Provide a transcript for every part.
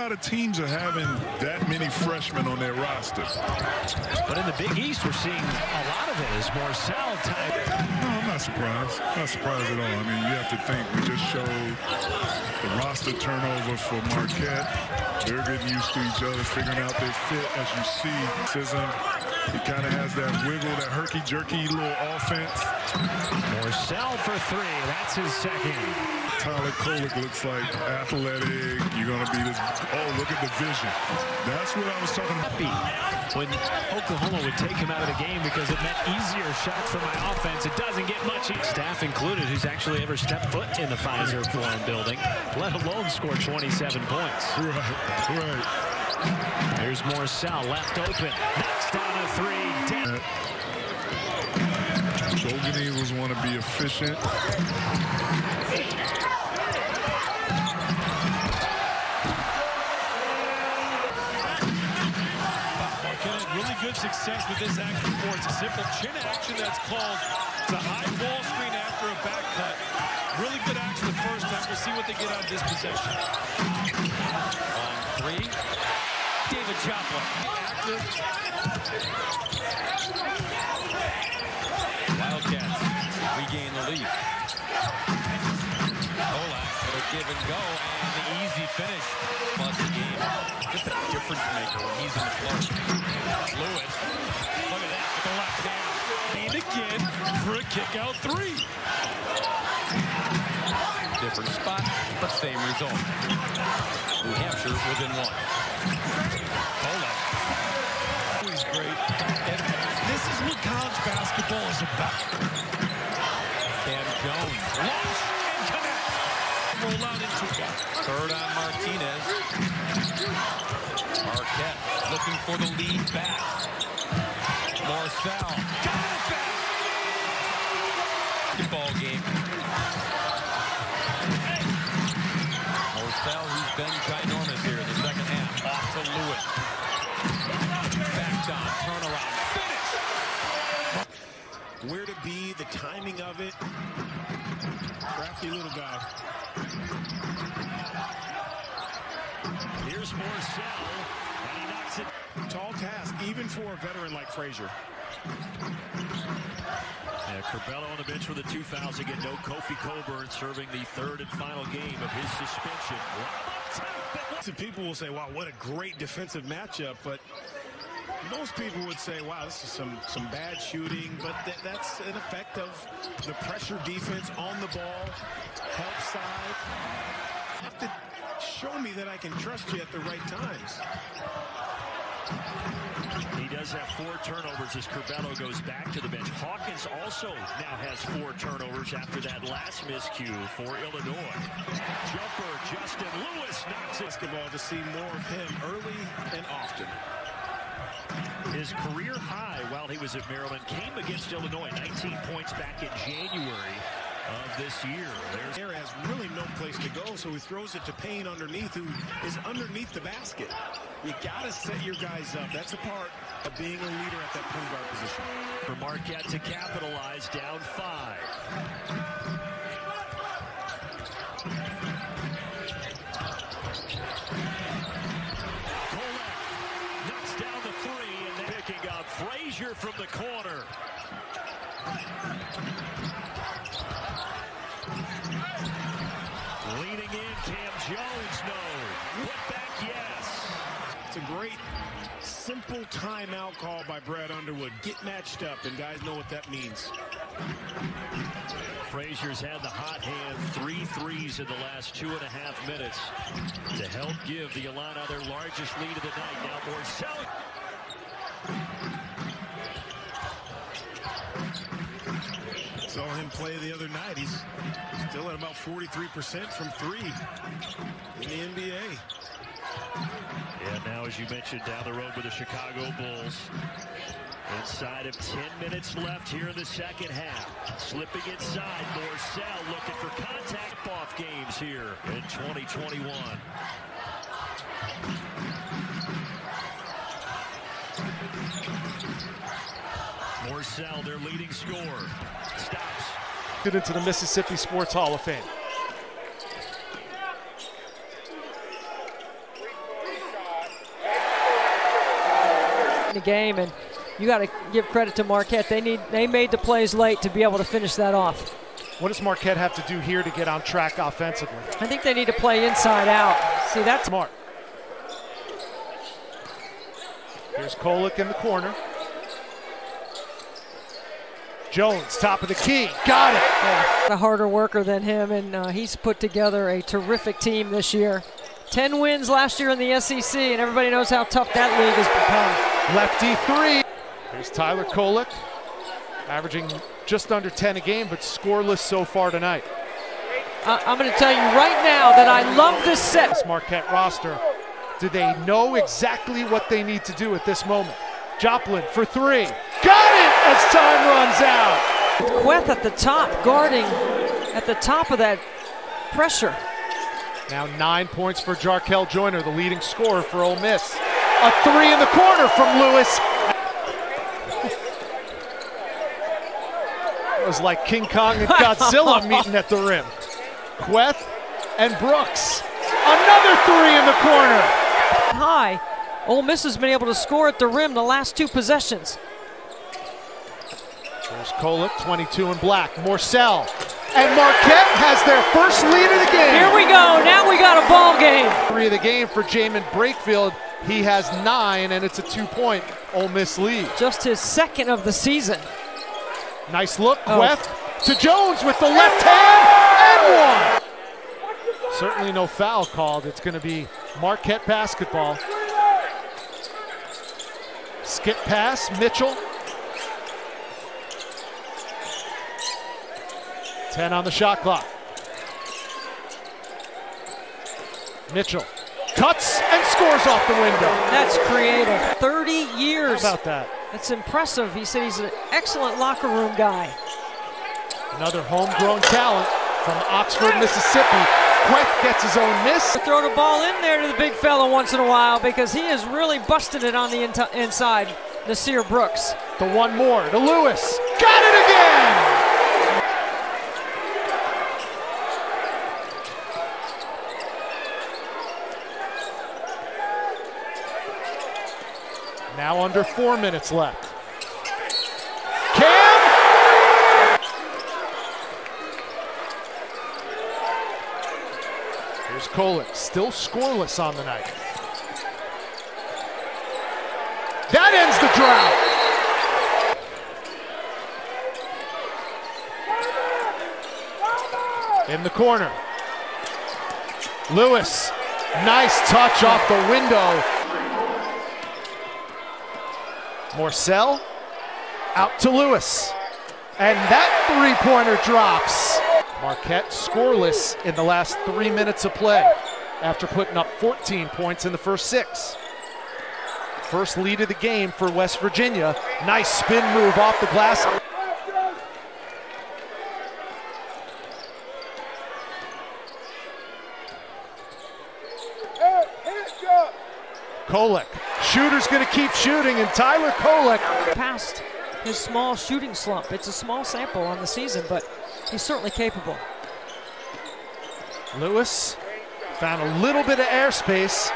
lot of teams are having that many freshmen on their roster. But in the Big East, we're seeing a lot of it as Marcel type. No, I'm not surprised. Not surprised at all. I mean, you have to think we just showed the roster turnover for Marquette. They're getting used to each other, figuring out their fit. As you see, he kind of has that wiggle, that herky-jerky little offense. Marcel for three. That's his second. Tyler Kolek looks like athletic. You're going to be this. Oh, look at the vision. That's what I was talking about. When Oklahoma would take him out of the game because it meant easier shots for my offense, it doesn't get much. Staff included, who's actually ever stepped foot in the Pfizer Forum building, let alone score 27 points. Right. There's Marcel left open. Knocks down a three. Golden Eagles want to be efficient. Really good success with this action before. It's a simple chin action that's called. It's a high ball screen after a back cut. Really good action the first time. We'll see what they get out of this possession. On three. David Joplin. Active. Wildcats regain the lead. Olak with a give and go and the easy finish. Plus the game. Just a difference maker when he's in the flow. Lewis, look at that with the left hand. And again for a kick-out three. Different spot, but same result. New Hampshire within one. Olak. He's great. And this is what college basketball is about. Cam Jones. Launch and connect. Roll out into it. Third on Martinez. Marquette looking for the lead back. Marcel got it back. Good ball game. Marcel, who's been ginormous here in the second half. Off to Lewis. Back on, turnaround, finish. Where to be, the timing of it. Crafty little guy. Here's Marcel, and he knocks it. Tall task, even for a veteran like Frazier. Yeah, Curbelo on the bench for the 2 fouls again. No Kofi Coburn serving the third and final game of his suspension. Some people will say, wow, what a great defensive matchup, but most people would say, wow, this is some bad shooting, but that's an effect of the pressure defense on the ball, help side. You have to show me that I can trust you at the right times. He does have 4 turnovers as Curbelo goes back to the bench. Hawkins also now has 4 turnovers after that last miscue for Illinois. Jumper, Justin Lewis knocks it. Basketball to see more of him early and often. His career high while he was at Maryland came against Illinois. 19 points back in January of this year. There has really no place to go, so he throws it to Payne underneath, who is underneath the basket. You got to set your guys up. That's a part of being a leader at that point guard position. For Marquette to capitalize, down 5. Kolek knocks down the 3, and then picking up Frazier from the corner. Leaning in, Cam Jones, no. Put back, yes. It's a great, simple timeout call by Brad Underwood. Get matched up, and guys know what that means. Frazier's had the hot hand, 3 threes in the last 2.5 minutes to help give the Illini their largest lead of the night. Now Marcel. Saw him play the other night. He's still at about 43% from 3 in the NBA. Yeah, now as you mentioned, down the road with the Chicago Bulls. Inside of 10 minutes left here in the second half. Slipping inside, Marcel looking for contact off games here in 2021. Marcel, their leading scorer, stops. Into the Mississippi Sports Hall of Fame. in the game, and you got to give credit to Marquette. They made the plays late to be able to finish that off. What does Marquette have to do here to get on track offensively? I think they need to play inside out. See, that's smart. Here's Kolek in the corner. Jones, top of the key, got it. Yeah, a harder worker than him, and he's put together a terrific team this year. 10 wins last year in the SEC, and everybody knows how tough that league has become. Lefty three. Here's Tyler Kolek, averaging just under 10 a game, but scoreless so far tonight. I'm going to tell you right now that I love this set. This Marquette roster, do they know exactly what they need to do at this moment? Joplin for three. Got it as time runs out. Queth at the top, guarding at the top of that pressure. Now 9 points for Jarkel Joyner, the leading scorer for Ole Miss. A three in the corner from Lewis. It was like King Kong and Godzilla meeting at the rim. Queth and Brooks. Another three in the corner. High. Ole Miss has been able to score at the rim the last two possessions. There's Kolek, 22 in black. Morcell. And Marquette has their first lead of the game. Here we go. Now we got a ball game. Three of the game for Jamin Brakefield. He has 9, and it's a 2-point Ole Miss lead. Just his second of the season. Nice look, Queth to Jones with the left hand and one. Certainly no foul called. It's going to be Marquette basketball. Skip pass, Mitchell. 10 on the shot clock. Mitchell cuts and scores off the window. That's creative. 30 years. How about that? That's impressive. He said he's an excellent locker room guy. Another homegrown talent from Oxford, Mississippi. Queth gets his own miss. Throw the ball in there to the big fella once in a while because he is really busting it on the inside. Nasir Brooks. The one more to Lewis. Got it again! Now under 4 minutes left. Cam! Here's Kolek, still scoreless on the night. That ends the drought. In the corner. Lewis, nice touch off the window. Morcell out to Lewis. And that three-pointer drops. Marquette scoreless in the last 3 minutes of play after putting up 14 points in the first 6. First lead of the game for West Virginia. Nice spin move off the glass. Kolek, shooter's gonna keep shooting, and Tyler Kolek past his small shooting slump. It's a small sample on the season, but he's certainly capable. Lewis found a little bit of airspace.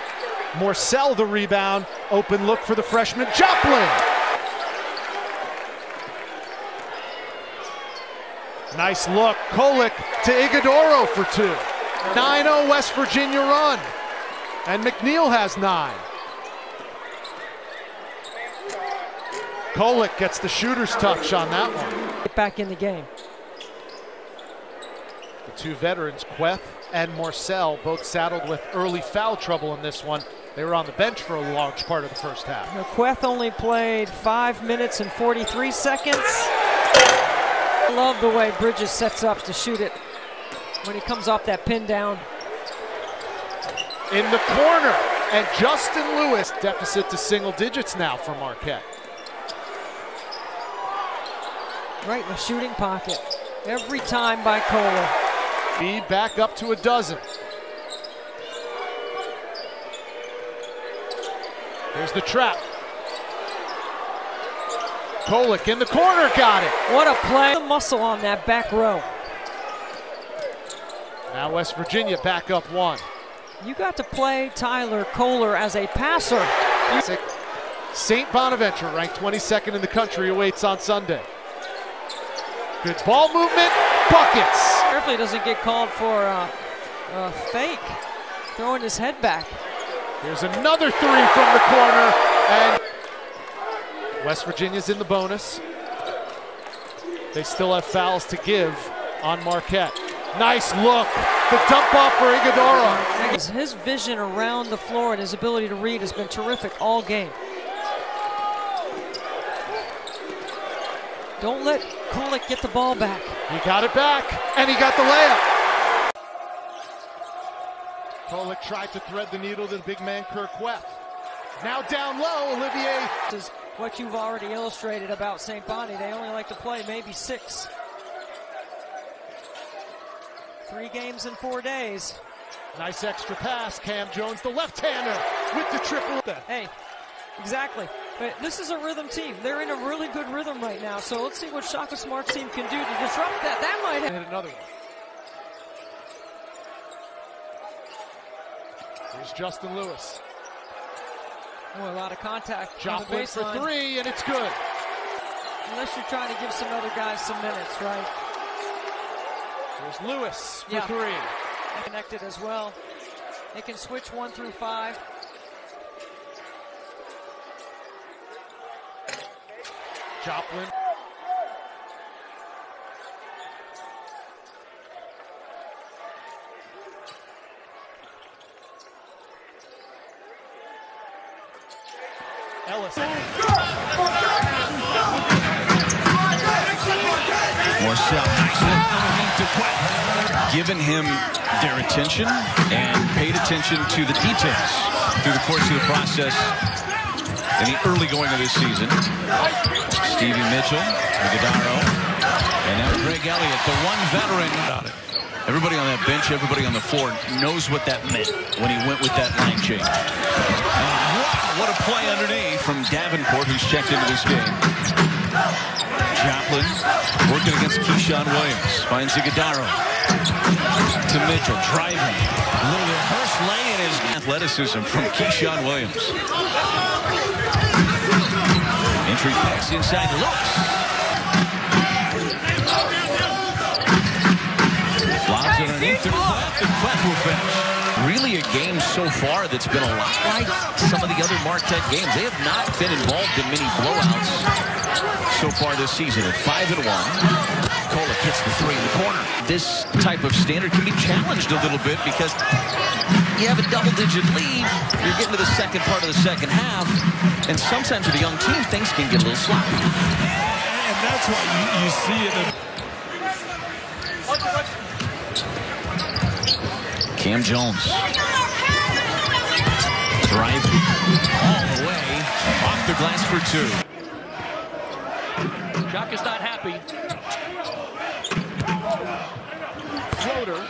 Morcell the rebound. Open look for the freshman Joplin. Nice look. Kolek to Iguodaro for 2. 9-0 West Virginia run. And McNeil has 9. Kolek gets the shooter's touch on that one. Get back in the game. The two veterans, Queth and Morcell, both saddled with early foul trouble in this one. They were on the bench for a large part of the first half. Now, Queth only played 5 minutes and 43 seconds. I love the way Bridges sets up to shoot it when he comes off that pin down. In the corner, and Justin Lewis, deficit to single digits now for Marquette. Right in the shooting pocket. Every time by Kohler. Feed back up to 12. Here's the trap. Kolek in the corner, got it. What a play. The muscle on that back row. Now West Virginia back up 1. You got to play Tyler Kohler as a passer. St. Bonaventure, ranked 22nd in the country, awaits on Sunday. Good ball movement, buckets. Carefully doesn't get called for a fake, throwing his head back. Here's another three from the corner, and West Virginia's in the bonus. They still have fouls to give on Marquette. Nice look, the dump off for Iguodala. His vision around the floor and his ability to read has been terrific all game. Don't let Kolek get the ball back. He got it back, and he got the layup. Kolek tried to thread the needle to the big man, Marquette. Now down low, Olivier. This is what you've already illustrated about St. Bonnie. They only like to play maybe 6. 3 games in 4 days. Nice extra pass, Cam Jones, the left-hander with the triple. Hey, exactly. But this is a rhythm team. They're in a really good rhythm right now. So let's see what Shaka Smart's team can do to disrupt that. That might hit another one. Here's Justin Lewis. Oh, a lot of contact. Joplin for 3, and it's good. Unless you're trying to give some other guys some minutes, right? There's Lewis for 3. Connected as well. They can switch 1 through 5. Joplin. Ellis. Marcel, nice look underneath the Quet. Given him their attention and paid attention to the details through the course of the process in the early going of this season. Stevie Mitchell, Iguodala, and now Greg Elliott, the one veteran. Everybody on that bench, everybody on the floor knows what that meant when he went with that line change. Wow, what a play underneath from Davenport, who's checked into this game. Joplin working against Keyshawn Williams. Finds Iguodala to Mitchell, driving. A little reverse lay in his athleticism from Keyshawn Williams. Entry pass inside Lewis. Lobs underneath the Quet will finish. Really a game so far that's been a lot like some of the other Marquette games. They have not been involved in many blowouts so far this season. At 5-1, Kolek hits the 3 in the corner. This type of standard can be challenged a little bit because you have a double-digit lead. You're getting to the second part of the second half, and sometimes with a young team, things can get a little sloppy. And that's why you see it. Cam Jones. Driving all the way off the glass for 2. Shaka's not happy. Floater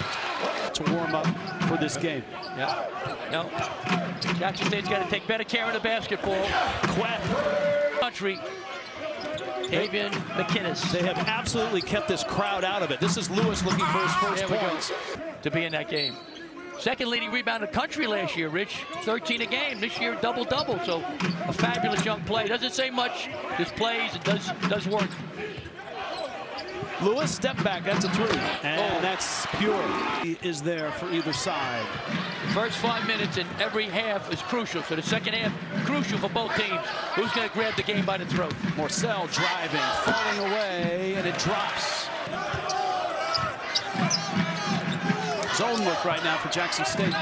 to warm up for this game. Yeah. No. Jackson State's got to take better care of the basketball. Quet. Country. Avian McInnes. They have absolutely kept this crowd out of it. This is Lewis looking for his first points. To be in that game. Second leading rebound in the country last year, Rich. 13 a game. This year, double-double. So a fabulous young play. Doesn't say much. Just plays. It does work. Lewis, step back. That's a 3. And that's pure. He is there for either side. First 5 minutes in every half is crucial. So the second half, crucial for both teams. Who's going to grab the game by the throat? Marcel driving, falling away, and it drops. Zone look right now for Jackson State.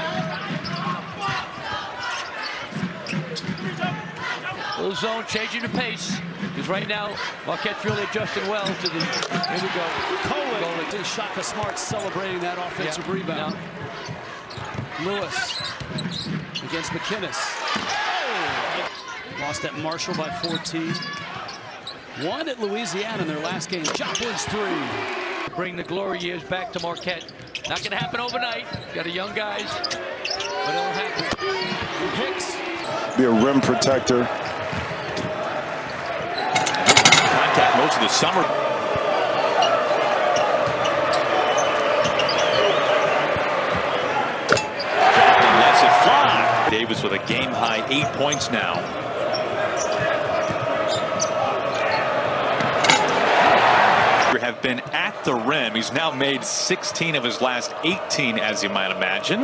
Little zone changing the pace. Because right now, Marquette's really adjusting well to the. Here we go. Kolek. Shaka Smart celebrating that offensive rebound. Lewis against McInnes. Oh. Lost at Marshall by 14. Won at Louisiana in their last game. Joplin's 3. Bring the glory years back to Marquette. Not going to happen overnight. Got a young guys, but it'll happen. Hicks. Be a rim protector. Contact most of the summer. Joplin lets it fly. Davis with a game-high 8 points now. have been at the rim. He's now made 16 of his last 18, as you might imagine,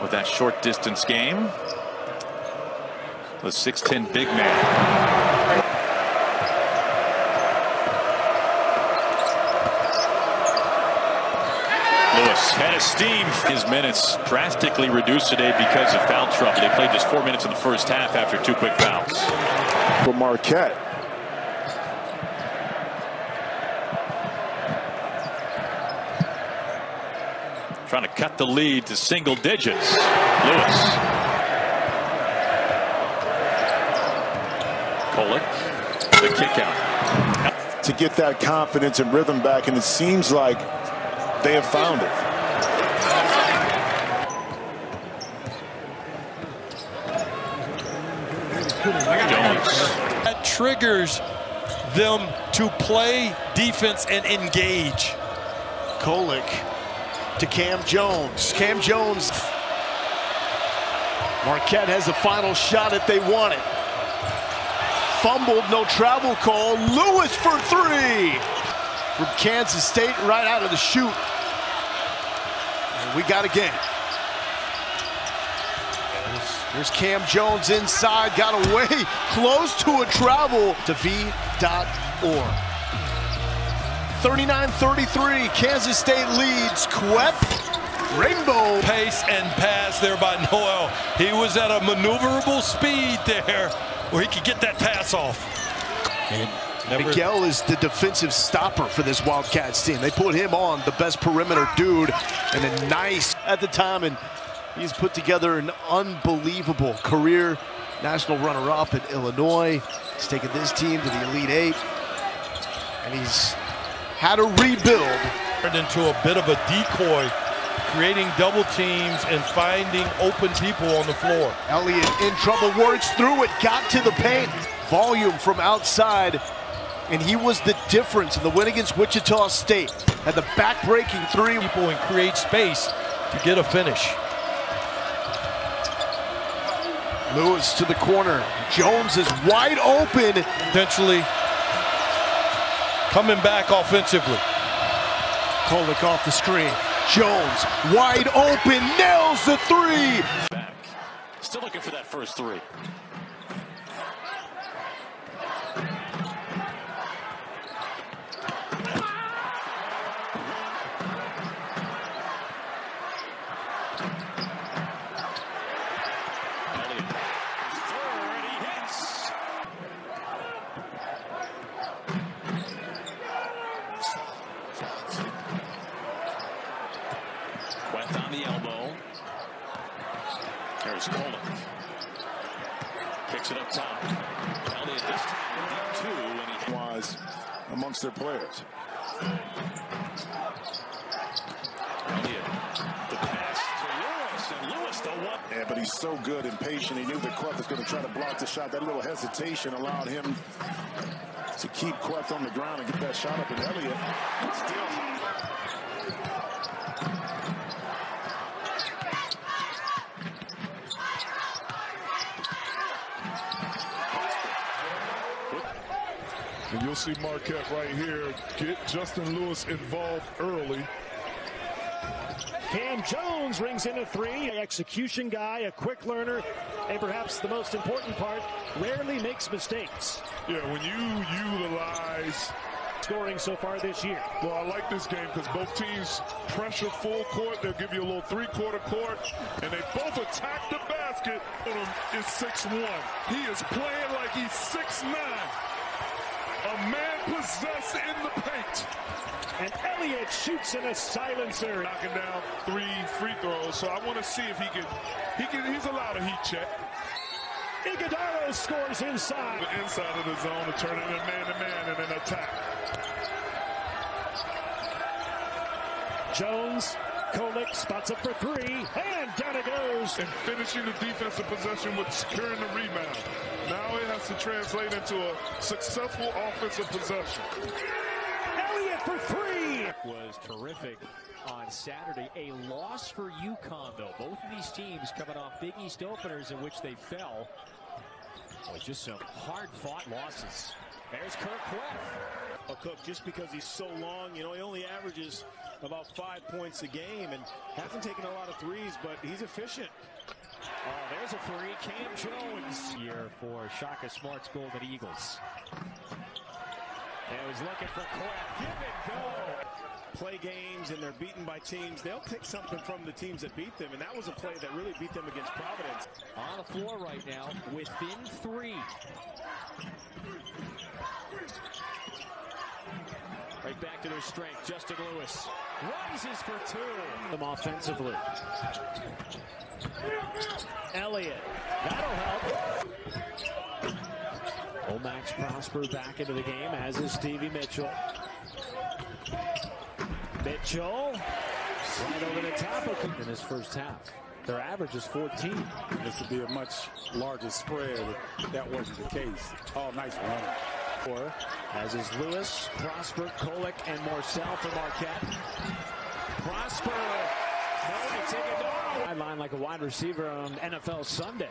with that short distance game. The 6'10" big man. Lewis had a steam. His minutes drastically reduced today because of foul trouble. They played just 4 minutes in the first half after 2 quick fouls. For Marquette. Trying to cut the lead to single digits. Lewis. Kolek, the kick out. To get that confidence and rhythm back, and it seems like they have found it. Jones. That triggers them to play defense and engage. Kolek to Cam Jones. Cam Jones. Marquette has the final shot if they want it. Fumbled, no travel call. Lewis for three from Kansas State right out of the chute. And we got a game. Here's Cam Jones inside, got away, close to a travel to v.org. 39-33, Kansas State leads. Quep, rainbow. Pace and pass there by Noel. He was at a maneuverable speed there where he could get that pass off. Miguel is the defensive stopper for this Wildcats team. They put him on, the best perimeter dude, and a nice at the time, and he's put together an unbelievable career. National runner-up at Illinois. He's taken this team to the Elite Eight, and he's had to rebuild. Turned into a bit of a decoy, creating double teams and finding open people on the floor. Elliott in trouble, works through it, got to the paint. Volume from outside, and he was the difference in the win against Wichita State. Had the back-breaking three. People and create space to get a finish. Lewis to the corner. Jones is wide open. Potentially coming back offensively. Kolek off the screen. Jones wide open, nails the three. Back. Still looking for that first three. On the elbow. There's Kolek. Kicks it up top. Elliott this time deep two, and he Was amongst their players. Elliott, the pass to Lewis, and Lewis the one. Yeah, but he's so good and patient. He knew that Quep was going to try to block the shot. That little hesitation allowed him to keep Quep on the ground and get that shot up. And Elliott still. And you'll see Marquette right here get Justin Lewis involved early. Cam Jones rings in a three. Execution guy, a quick learner, and perhaps the most important part, rarely makes mistakes. Yeah, when you utilize Scoring so far this year. Well, I like this game because both teams pressure full court. They'll give you a little three-quarter court, and they both attack the basket. One of them is 6'1". He is playing like he's 6'9". A man possessed in the paint. And Elliott shoots in a silencer. Knocking down 3 free throws, so I want to see if he's allowed a heat check. Iguodaro scores inside. The inside of the zone to turn it into man-to-man and an attack. Jones, Kolek spots up for three, and down it goes. And finishing the defensive possession with securing the rebound. Now it has to translate into a successful offensive possession. Elliott for three. Was terrific on Saturday. A loss for UConn, though. Both of these teams coming off Big East openers in which they fell. Boy, just some hard-fought losses. There's Kirk Queth. Cook, just because he's so long, you know, he only averages about 5 points a game and hasn't taken a lot of threes, but he's efficient. Oh, there's a free. Cam Jones here for Shaka Smart's Golden Eagles. And he's looking for Queth. Give and go. Play games and they're beaten by teams. They'll take something from the teams that beat them, and that was a play that really beat them against Providence. On the floor right now, within 3. Right back to their strength. Justin Lewis rises for 2. Them offensively. Elliott, that'll help. Max Prosper back into the game, as is Stevie Mitchell. Mitchell, right over the top of him in his first half. Their average is 14. This would be a much larger spread if that wasn't the case. Oh, nice run. As is Lewis, Prosper, Kolek, and Morcell for Marquette. Prosper, sideline like a wide receiver on NFL Sunday.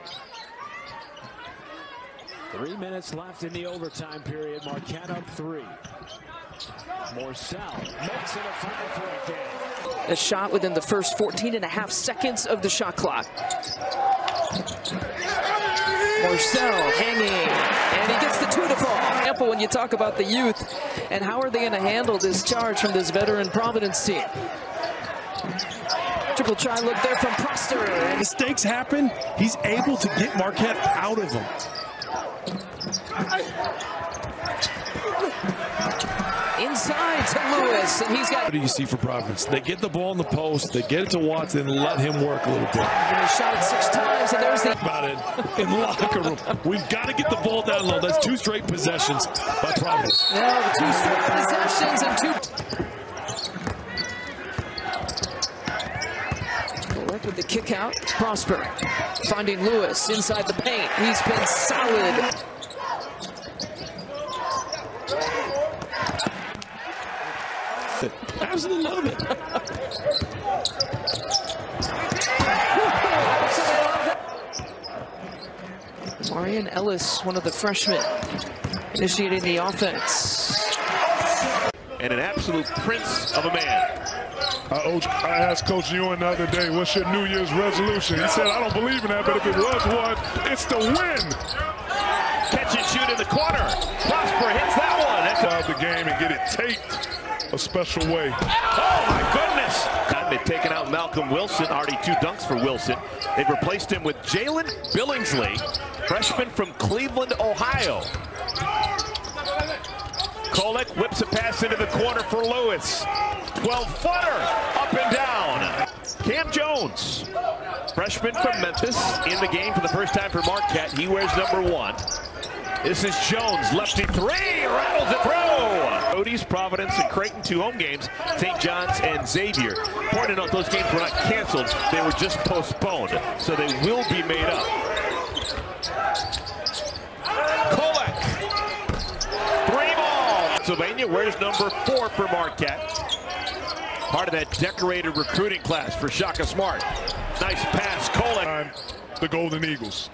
3 minutes left in the overtime period. Marquette up 3. Morcell makes it a 5-point game. A shot within the first 14.5 seconds of the shot clock. Morcell hanging, and he gets the 2 to fall. Ample when you talk about the youth and how are they going to handle this charge from this veteran Providence team. Triple try look there from Prosper. And mistakes happen. He's able to get Marquette out of them. Inside to Lewis, and he's got. What do you see for Providence? They get the ball in the post, they get it to Watson, and let him work a little bit. And he shot it 6 times, and there's the. About it in the locker room. We've got to get the ball down low. That's 2 straight possessions by Providence. Yeah, the 2 straight possessions and 2. With the kick out, Prosper finding Lewis inside the paint. He's been solid. Absolutely love it. Marion Ellis, one of the freshmen, initiating the offense. And an absolute prince of a man. I asked Coach Ewing the other day, what's your New Year's resolution? He said, I don't believe in that, but if it was one, it's to win. Catch and shoot in the corner. Prosper hits that one. That's out the game and get it taped a special way. Oh, my goodness. They've taken out Malcolm Wilson, already 2 dunks for Wilson. They've replaced him with Jalen Billingsley, freshman from Cleveland, Ohio. Kolek whips a pass into the corner for Lewis. 12-footer up and down. Cam Jones, freshman from Memphis, in the game for the first time for Marquette. He wears number 1. This is Jones, lefty 3, rattles the throw. Cody's, Providence, and Creighton, 2 home games. St. John's and Xavier. Important to note, those games were not canceled. They were just postponed, so they will be made up. Kolek, 3-ball. Pennsylvania wears number 4 for Marquette. Part of that decorated recruiting class for Shaka Smart. Nice pass, Kolek. The Golden Eagles.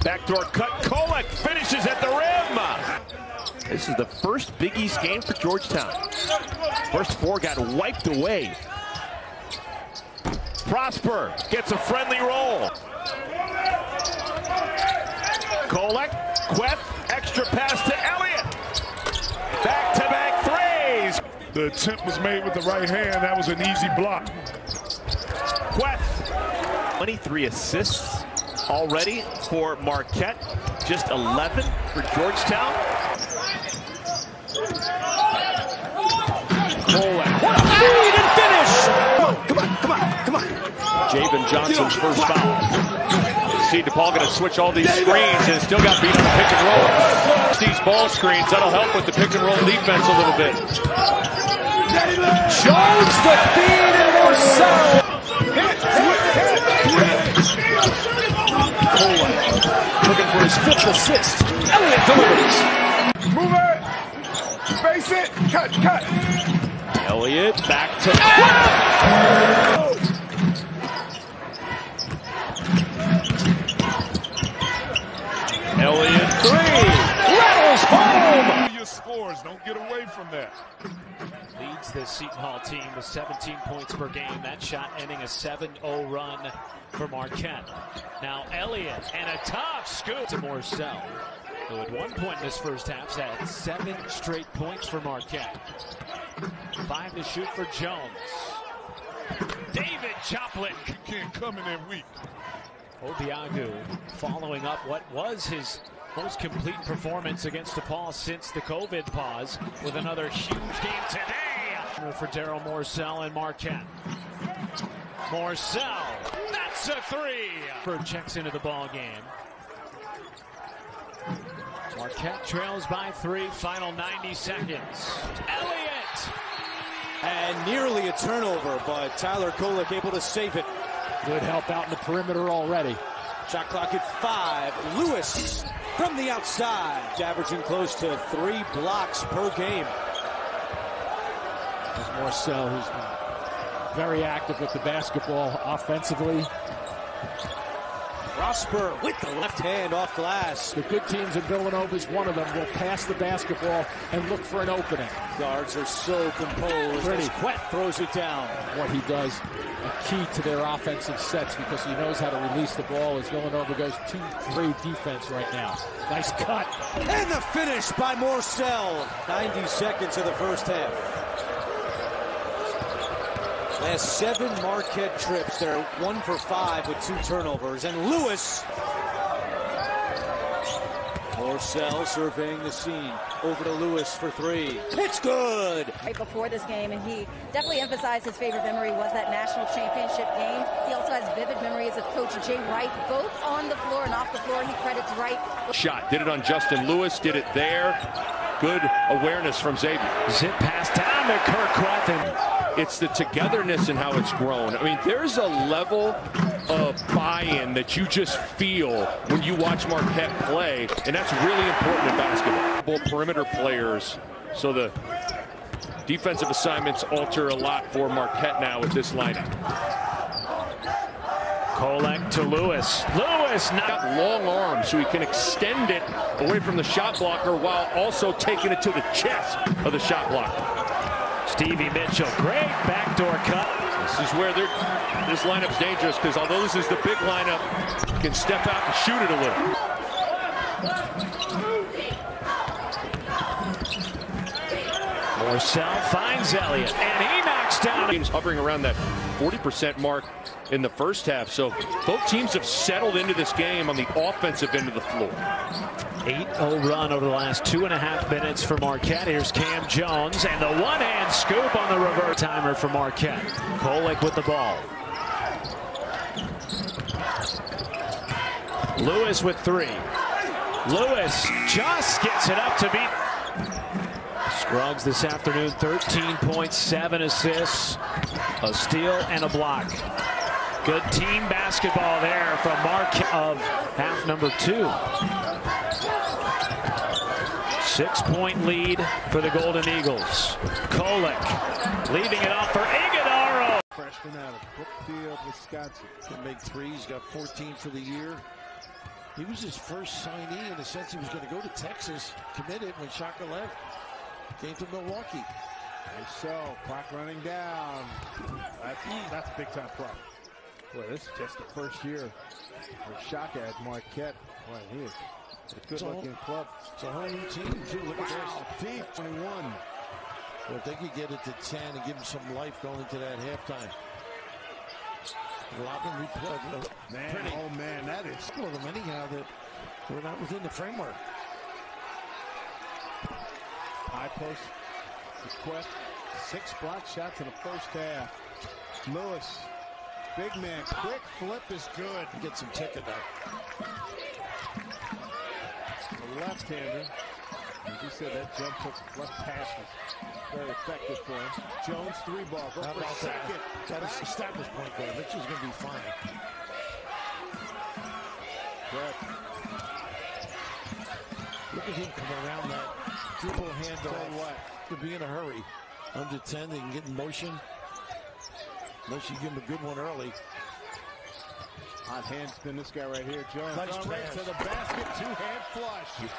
Backdoor cut, Kolek finishes at the rim. This is the first Big East game for Georgetown. First 4 got wiped away. Prosper gets a friendly roll. Kolek, Queth, extra pass to Elliott. Back-to-back threes. The attempt was made with the right hand. That was an easy block. Queth, 23 assists already for Marquette. Just 11 for Georgetown. Kolek, what a feed and finish! Come on. Javen Johnson's first foul. See DePaul going to switch all these screens and still got beat on the pick and roll. These ball screens, that'll help with the pick and roll defense a little bit. Jones the feed and Morcell. Kolek looking for his 5th assist. Elliott delivers. Move it. Space it. Cut. Elliott back to scores. Don't get away from that. Leads the Seton Hall team with 17 points per game. That shot ending a 7-0 run for Marquette. Now Elliott and a tough scoop to Morcell, who at one point in this first half had 7 straight points for Marquette. 5 to shoot for Jones. David Choplin. You can't come in there weak. Obiagu following up what was his most complete performance against DePaul since the COVID pause with another huge game today for Daryl Morcell and Marquette. Morcell, that's a 3. Bird checks into the ball game. Marquette trails by 3, final 90 seconds. Elliott! And nearly a turnover, but Tyler Kolek able to save it. Good help out in the perimeter already. Shot clock at 5. Lewis from the outside, averaging close to 3 blocks per game. There's Morcell, who's been very active with the basketball offensively. Prosper with the left hand off glass. The good teams in Villanova is one of them. Will pass the basketball and look for an opening. Guards are so composed. As Quett throws it down. What he does, a key to their offensive sets, because he knows how to release the ball as Villanova goes 2-3 defense right now. Nice cut. And the finish by Morcell. 90 seconds of the first half. Last 7 Marquette trips. They're 1 for 5 with 2 turnovers. And Lewis. Morcell surveying the scene. Over to Lewis for 3. It's good. Right before this game, and he definitely emphasized his favorite memory was that national championship game. He also has vivid memories of Coach Jay Wright, both on the floor and off the floor. He credits Wright. Shot. Did it on Justin Lewis. Did it there. Good awareness from Xavier. Zip pass down to Kirk Quett. It's the togetherness and how it's grown. I mean, there's a level of buy-in that you just feel when you watch Marquette play, and that's really important in basketball. Both perimeter players, so the defensive assignments alter a lot for Marquette now with this lineup. Kolek to Lewis. Lewis got long arms, so he can extend it away from the shot blocker while also taking it to the chest of the shot blocker. Stevie Mitchell, great backdoor cut. This is where this lineup's dangerous, because although this is the big lineup, you can step out and shoot it a little. Morcell finds Elliott, and he knocks down. Teams hovering around that 40% mark in the first half, so both teams have settled into this game on the offensive end of the floor. 8-0 run over the last 2.5 minutes for Marquette. Here's Cam Jones, and the one-hand scoop on the reverse timer for Marquette. Kolek with the ball. Lewis with 3. Lewis just gets it up to beat. Scruggs this afternoon, 13 points, 7 assists, a steal, and a block. Good team basketball there from Marquette of half number 2. 6-point lead for the Golden Eagles. Kolek leaving it off for Iguodaro. Freshman out of Brookfield, Wisconsin. Can make 3s. He's got 14 for the year. He was his first signee in the sense he was going to go to Texas, committed when Shaka left. Came to Milwaukee. And so, clock running down. That's a big-time problem. Boy, this is just the first year for Shaka at Marquette. Boy, he is a good-looking club. It's a whole new team, too. Look at this. Deep 21. Well, if they could get it to 10 and give him some life going into that halftime. Lobbing replay. Man, oh man, that is. Couple of them anyhow that were not within the framework. High post. Quett, 6 block shots in the first half. Lewis, big man, quick flip is good. Get some ticket out. The left-hander. As you said, that jump hook left pass was very effective for him. Jones, 3-ball. Go for a second. Got to establish point guard. Mitchell's going to be fine. Good. Look at him come around that dribble handoff. To be in a hurry. Under 10, they can get in motion. Unless you give him a good one early. Hot hand spin, this guy right here, Jones. Nice right to the basket, 2-hand flush.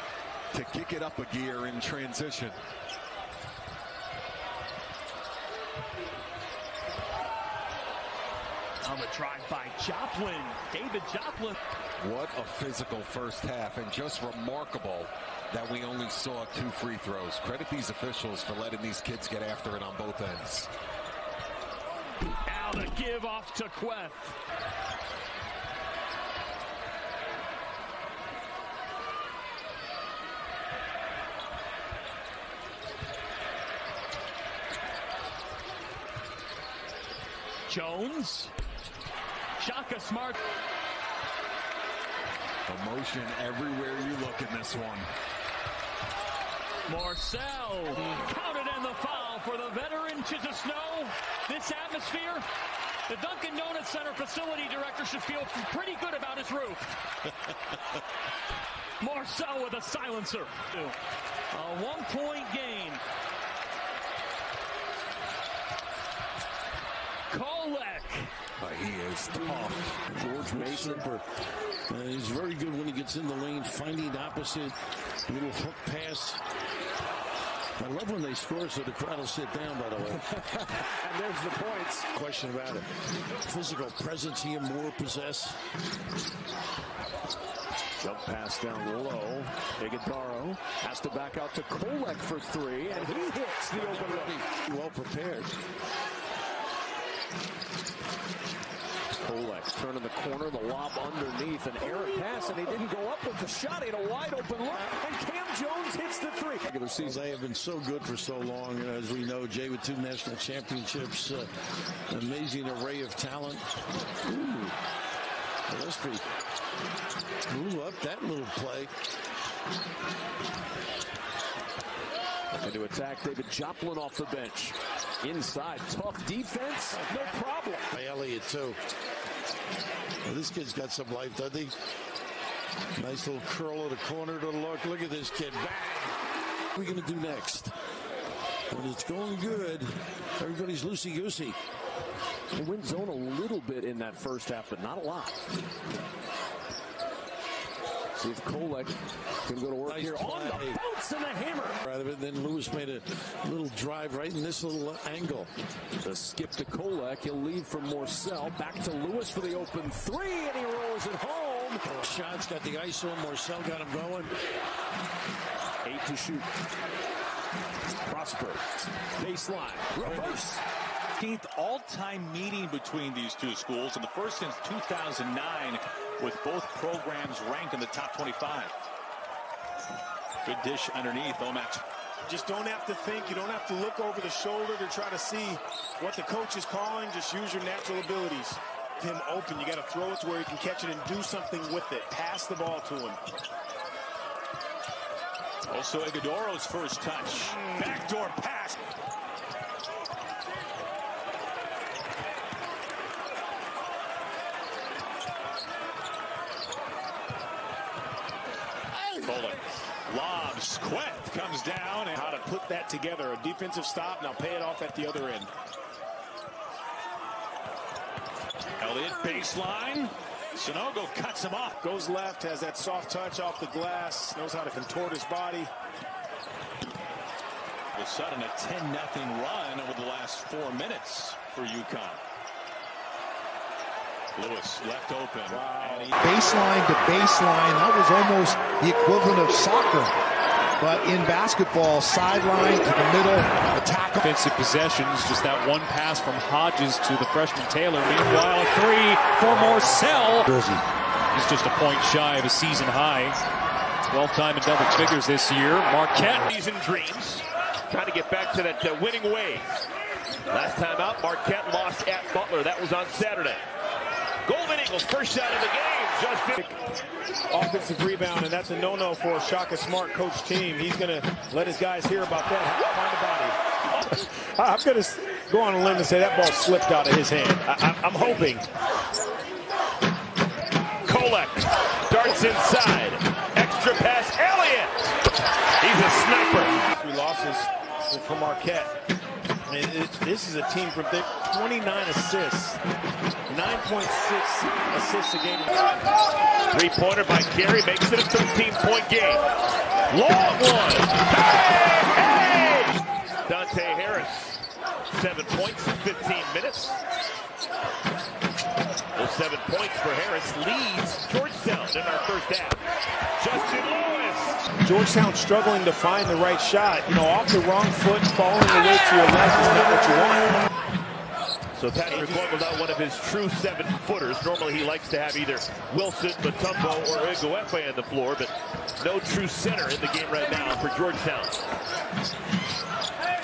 to kick it up a gear in transition. On the drive by Joplin, David Joplin. What a physical first half, and just remarkable that we only saw 2 free throws. Credit these officials for letting these kids get after it on both ends. Now the give off to Queth. Jones. Shaka Smart. Emotion everywhere you look in this one. Marcel counted in the foul for the veteran. Inches of snow. This atmosphere, the Dunkin' Donuts Center facility director should feel pretty good about his roof. Marcel with a silencer. A 1-point game. Kolek. He is tough. George Mason, he's very good when he gets in the lane, finding opposite, little hook pass. I love when they score so the crowd will sit down, by the way. And there's the points. Question about it. Physical presence he and Moore possess. Jump pass down low. Iguodaro has to back out to Kolek for 3, and he hits the open look. Well prepared. Kolek turning the corner, the lob underneath, an error pass, and he didn't go up with the shot. He had a wide open look, and Cam Jones hits the 3. Regular season, they have been so good for so long. As we know, Jay with 2 national championships, amazing array of talent. Ooh, Gillespie blew up that little play. And to attack David Joplin off the bench. Inside, tough defense, no problem. Elliott, too. Well, this kid's got some life, doesn't he? Nice little curl of the corner to look. Look at this kid. Bang! What are we going to do next? When it's going good, everybody's loosey-goosey. They went zone a little bit in that first half, but not a lot. See if Kolek can go to work nice here play. on the bounce and the hammer. Rather than Lewis made a little drive right in this little angle. The skip to Kolek. He'll leave for Morcel. Back to Lewis for the open 3, and he rolls it home. Shots got the ice on. Morcel got him going. 8 to shoot. Prosper. Baseline. Reverse. 15th all-time meeting between these two schools, and the first since 2009, with both programs ranked in the top 25. Good dish underneath. Omax. Just don't have to think. You don't have to look over the shoulder to try to see what the coach is calling. Just use your natural abilities. Him open. You got to throw it to where he can catch it and do something with it. Pass the ball to him. Also Iguodoro's first touch. Backdoor pass. Kolek lobs. Queth comes down. And how to put that together. A defensive stop. Now pay it off at the other end. Elliott baseline. Sonogo cuts him off. Goes left. Has that soft touch off the glass. Knows how to contort his body. All of a sudden a 10-0 run over the last 4 minutes for UConn. Lewis left open. Wow. Baseline to baseline, that was almost the equivalent of soccer. But in basketball, sideline to the middle, attack. Offensive possessions, just that one pass from Hodges to the freshman Taylor. Meanwhile, a 3 for Morcel. He's just a point shy of a season high. 12th time in double figures this year. Marquette. Season dreams. Trying to get back to that winning wave. Last time out, Marquette lost at Butler. That was on Saturday. Golden Eagles first shot of the game. Just offensive rebound, and that's a no-no for a Shaka Smart coach team. He's going to let his guys hear about that. Find the body. I'm going to go on a limb and say that ball slipped out of his hand. I'm hoping. Kolek darts inside. Extra pass. Elliott. He's a sniper. 3 losses for Marquette. I mean, this is a team from 29 assists. 9.6 assists a game. Three-pointer by Carey makes it a 13-point game. Long one. Hey! Dante Harris, 7 points in 15 minutes. Those 7 points for Harris leads Georgetown in our first half. Justin Lewis. Georgetown struggling to find the right shot. You know, off the wrong foot, falling away to your left is not what you want. So Patrick White without one of his true 7-footers. Normally he likes to have either Wilson, Mutombo, or Iguefe on the floor, but no true center in the game right now for Georgetown.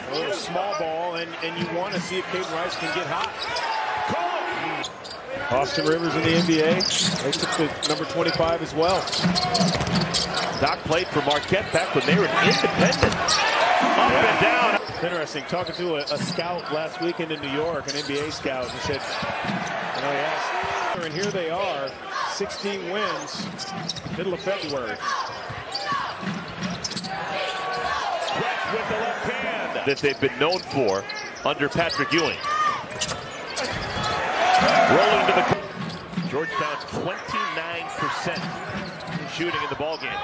A little small ball, and you want to see if Caden Rice can get hot. Austin Rivers in the NBA. They took the number 25 as well. Doc played for Marquette back when they were independent. Up and down. It's interesting, talking to a scout last weekend in New York, an NBA scout, he said, you know, he asked, and here they are, 16 wins, middle of February. With the left hand. That they've been known for under Patrick Ewing. Rolling to the Georgetown's 29% shooting in the ballgame.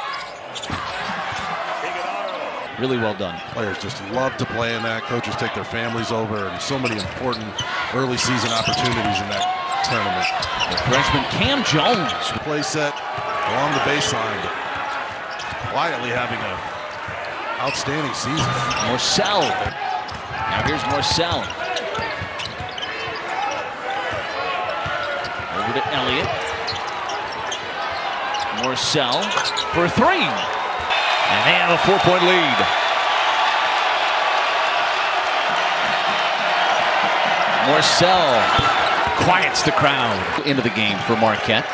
Really well done. Players just love to play in that. Coaches take their families over, and so many important early season opportunities in that tournament. The freshman Cam Jones. Play set along the baseline, quietly having an outstanding season. Morcell. Now here's Morcell. Over to Elliott. Morcell for three. And they have a 4-point lead. Morcell quiets the crowd into the game for Marquette.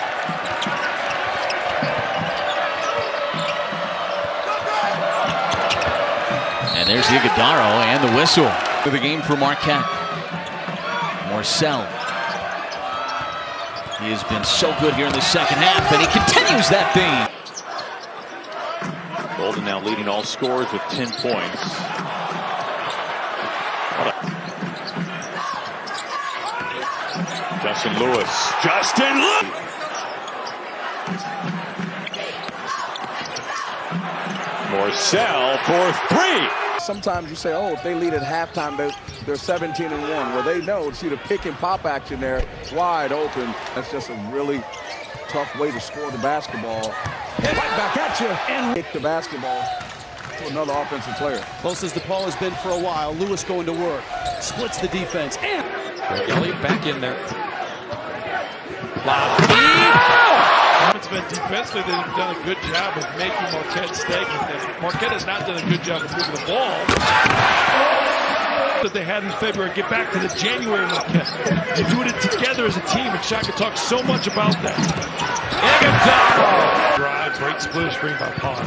And there's Iguodaro and the whistle for the game for Marquette. Morcell. He has been so good here in the second half, and he continues that theme. Golden now leading all scorers with 10 points. Justin Lewis. Justin Lewis! Morcell for three. Sometimes you say, oh, if they lead at halftime, they're 17-1. Well, they know, see the pick and pop action there, wide open. That's just a really tough way to score the basketball. Right back at you and kick the basketball to another offensive player. Close as DePaul has been for a while. Lewis going to work. Splits the defense. And Elliott back in there. It's been defensively, they've done a good job of making Marquette stagnant. Marquette has not done a good job of moving the ball that they had in February. Get back to the January Marquette. They're doing it together as a team, and Shaka talks so much about that. Iguodaro! Drive, great split screen by Posh.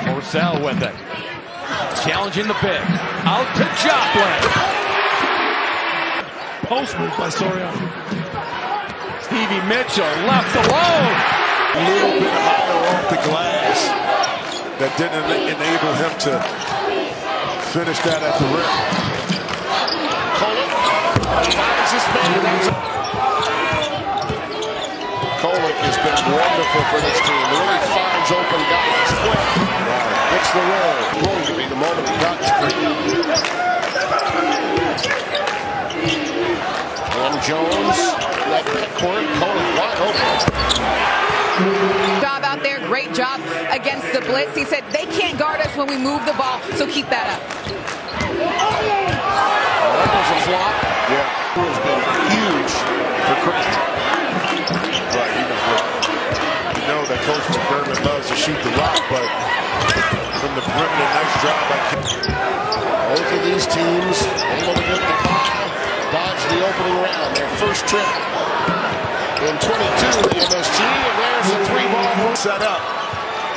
Morcell with it. Challenging the pick. Out to Joplin. Post move by Soriano. Stevie Mitchell left alone. A little bit higher off the glass that didn't enable him to finish that at the rim. Kolek has been wonderful for this team. Really finds open guys quick. It's the roll. Going to be the moment he got screen. And Jones, that backcourt, Kolek wide open. Job out there, great job against the blitz. He said they can't guard us when we move the ball, so keep that up. That was a flop. Yeah, it has been huge for Creighton. Right, you know that Coach McDermott loves to shoot the rock, but from the perimeter, nice job by both of these teams able to get the ball, dodge the opening round, their first trip in 22 in the MSG, and there's the three-ball set up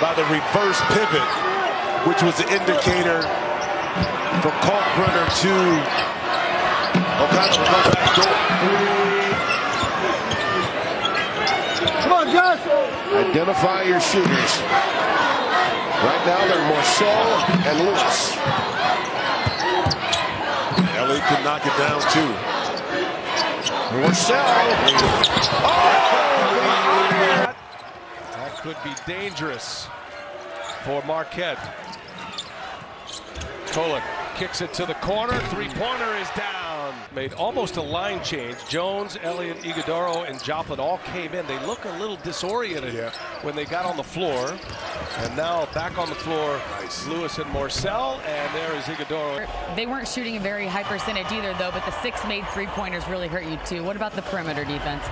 by the reverse pivot, which was the indicator from Kalkbrenner to O'Connell to go back door. Come on, guys! Identify your shooters. Right now they're Morcell and Lewis. Elliott could knock it down too. Morcell. Oh! could be dangerous for Marquette. Kolek kicks it to the corner. Three-pointer is down. Made almost a line change. Jones, Elliott, Iguodaro, and Joplin all came in. They look a little disoriented when they got on the floor. And now back on the floor, Lewis and Morcell, and there is Iguodaro. They weren't shooting a very high percentage either, though, but the 6 made three-pointers really hurt you, too. What about the perimeter defense?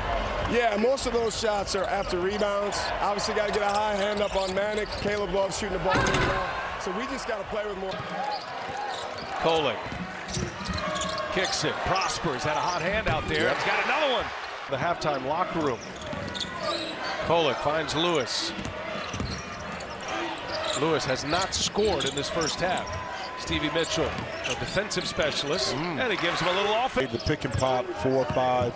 Yeah, most of those shots are after rebounds. Obviously, got to get a high hand up on Manic. Caleb loves shooting the ball really well. So we just got to play with more. Kolek kicks it. Prospers had a hot hand out there. He's got another one. The halftime locker room. Kolek finds Lewis. Lewis has not scored in this first half. Stevie Mitchell, a defensive specialist, and he gives him a little offense. The pick and pop, 4-5.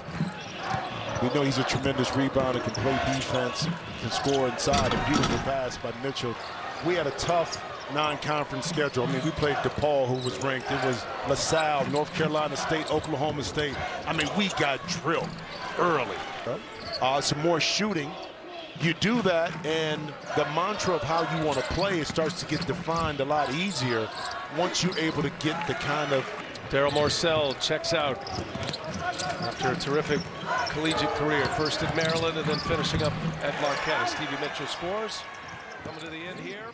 We know he's a tremendous rebounder, can play defense, can score inside. A beautiful pass by Mitchell. We had a tough non-conference schedule. I mean, we played DePaul, who was ranked. It was LaSalle, North Carolina State, Oklahoma State. I mean, we got drilled early. Some more shooting. You do that, and the mantra of how you want to play, it starts to get defined a lot easier once you're able to get the kind of... Daryl Morcell checks out after a terrific collegiate career, first at Maryland and then finishing up at Marquette. Stevie Mitchell scores. Coming to the end here.